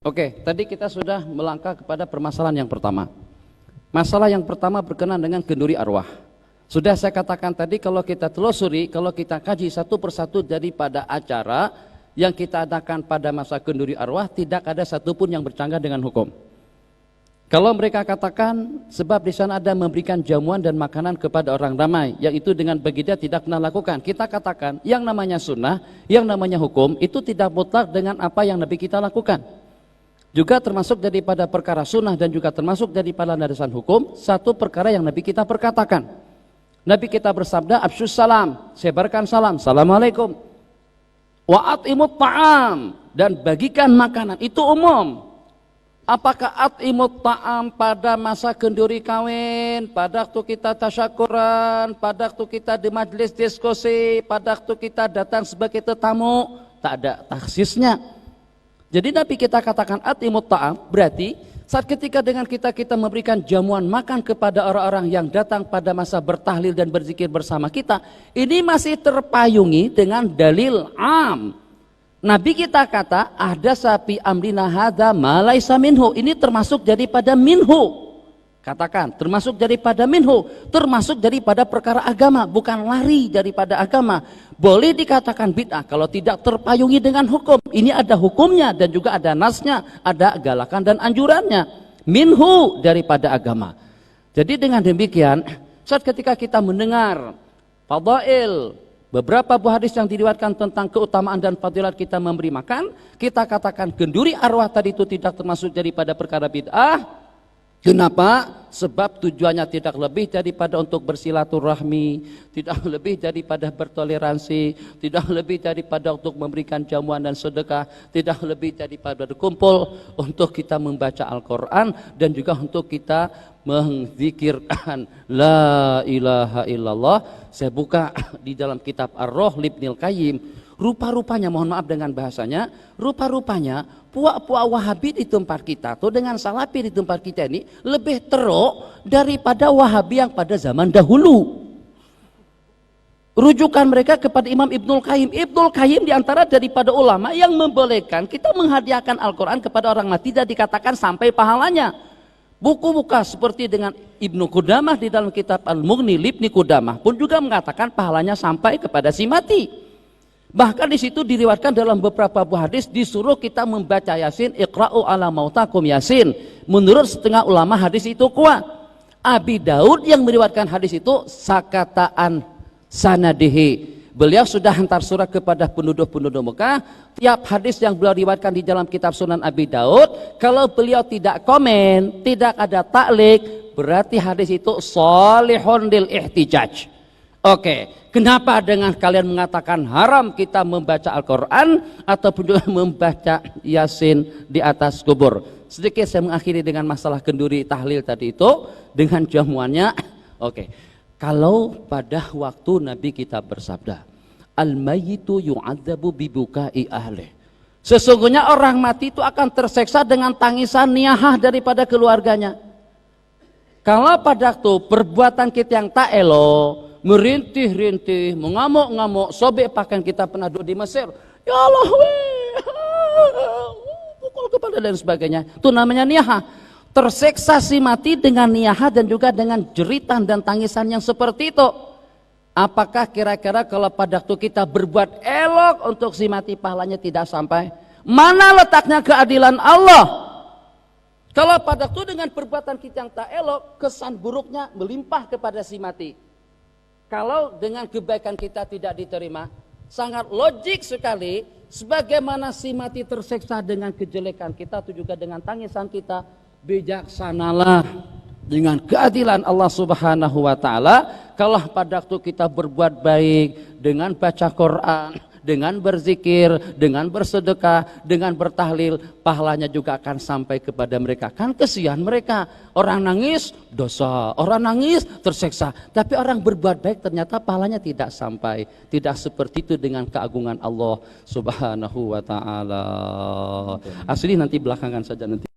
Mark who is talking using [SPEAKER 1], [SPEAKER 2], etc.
[SPEAKER 1] Oke, tadi kita sudah melangkah kepada permasalahan yang pertama. Masalah yang pertama berkenaan dengan kenduri arwah. Sudah saya katakan tadi, kalau kita telusuri, kalau kita kaji satu persatu daripada acara yang kita adakan pada masa kenduri arwah, tidak ada satupun yang bercanggah dengan hukum. Kalau mereka katakan sebab di sana ada memberikan jamuan dan makanan kepada orang ramai, yang itu dengan baginda tidak pernah lakukan. Kita katakan yang namanya sunnah, yang namanya hukum itu tidak mutlak dengan apa yang Nabi kita lakukan. Juga termasuk daripada perkara sunnah dan juga termasuk daripada landasan hukum, satu perkara yang Nabi kita perkatakan. Nabi kita bersabda, "Afsyus salam," sebarkan salam, "Assalamualaikum." "Wa at'imut ta'am," dan bagikan makanan, itu umum. Apakah at'imut ta'am pada masa kenduri kawin, pada waktu kita tasyakuran, pada waktu kita di majelis diskusi, pada waktu kita datang sebagai tetamu? Tak ada taksisnya. Jadi Nabi kita katakan at'imut ta'am, berarti saat ketika dengan kita memberikan jamuan makan kepada orang-orang yang datang pada masa bertahlil dan berzikir bersama kita, ini masih terpayungi dengan dalil am. Nabi kita kata ada sapi amrina hadza ma laisa minhu, ini termasuk daripada minhu. Katakan termasuk daripada minhu, termasuk daripada perkara agama, bukan lari daripada agama. Boleh dikatakan bid'ah kalau tidak terpayungi dengan hukum. Ini ada hukumnya dan juga ada nasnya, ada galakan dan anjurannya. Minhu, daripada agama. Jadi dengan demikian, saat ketika kita mendengar fadail, beberapa buah hadis yang diriwayatkan tentang keutamaan dan fadilat kita memberi makan, kita katakan kenduri arwah tadi itu tidak termasuk daripada perkara bid'ah. Kenapa? Sebab tujuannya tidak lebih daripada untuk bersilaturahmi, tidak lebih daripada bertoleransi, tidak lebih daripada untuk memberikan jamuan dan sedekah, tidak lebih daripada berkumpul untuk kita membaca Al-Quran dan juga untuk kita menzikirkan La ilaha illallah. Saya buka di dalam kitab Ar-Ruh Ibnul Qayyim. Rupa-rupanya, mohon maaf dengan bahasanya, rupa-rupanya puak-puak Wahabi di tempat kita tuh dengan Salafi di tempat kita ini lebih teruk daripada Wahabi yang pada zaman dahulu. Rujukan mereka kepada Imam Ibnul Qayyim. Ibnul Qayyim diantara daripada ulama yang membolehkan kita menghadiahkan Al-Quran kepada orang mati dan dikatakan sampai pahalanya. Buku-buku seperti dengan Ibnu Qudamah di dalam kitab Al-Mughni Libni Qudamah pun juga mengatakan pahalanya sampai kepada si mati. Bahkan di situ diriwayatkan dalam beberapa buah hadis disuruh kita membaca Yasin, Iqra'u ala mautakum Yasin. Menurut setengah ulama hadis itu kuat. Abi Daud yang meriwayatkan hadis itu sakataan sanadihi. Beliau sudah hantar surat kepada penduduk-penduduk Mekah. Tiap hadis yang beliau riwayatkan di dalam kitab Sunan Abi Daud, kalau beliau tidak komen, tidak ada taklik, berarti hadis itu shalihun lil ihtijaj. Oke, kenapa dengan kalian mengatakan haram kita membaca Al-Quran ataupun juga membaca Yasin di atas kubur? Sedikit saya mengakhiri dengan masalah kenduri tahlil tadi itu dengan jamuannya. Oke, kalau pada waktu Nabi kita bersabda, al-mayyitu yu'adzabu bibukai ahli. Sesungguhnya orang mati itu akan terseksa dengan tangisan niyahah daripada keluarganya. Kalau pada waktu perbuatan kita yang tak elok, merintih-rintih, mengamuk-ngamuk, sobek pakaian, kita pernah duduk di Mesir, ya Allah pukul kepala dan sebagainya, itu namanya niyahah. Terseksa si mati dengan niyahah dan juga dengan jeritan dan tangisan yang seperti itu. Apakah kira-kira kalau pada waktu kita berbuat elok untuk si mati pahalanya tidak sampai? Mana letaknya keadilan Allah? Kalau pada waktu dengan perbuatan kita yang tak elok, kesan buruknya melimpah kepada si mati. Kalau dengan kebaikan kita tidak diterima, sangat logik sekali, sebagaimana si mati terseksa dengan kejelekan kita, itu juga dengan tangisan kita, bijaksanalah dengan keadilan Allah Subhanahu wa Ta'ala. Kalau pada waktu kita berbuat baik dengan baca Quran, dengan berzikir, dengan bersedekah, dengan bertahlil, pahalanya juga akan sampai kepada mereka. Kan kesian mereka, orang nangis dosa, orang nangis terseksa, tapi orang berbuat baik ternyata pahalanya tidak sampai. Tidak seperti itu dengan keagungan Allah Subhanahu wa Ta'ala. Asli nanti belakangan saja nanti.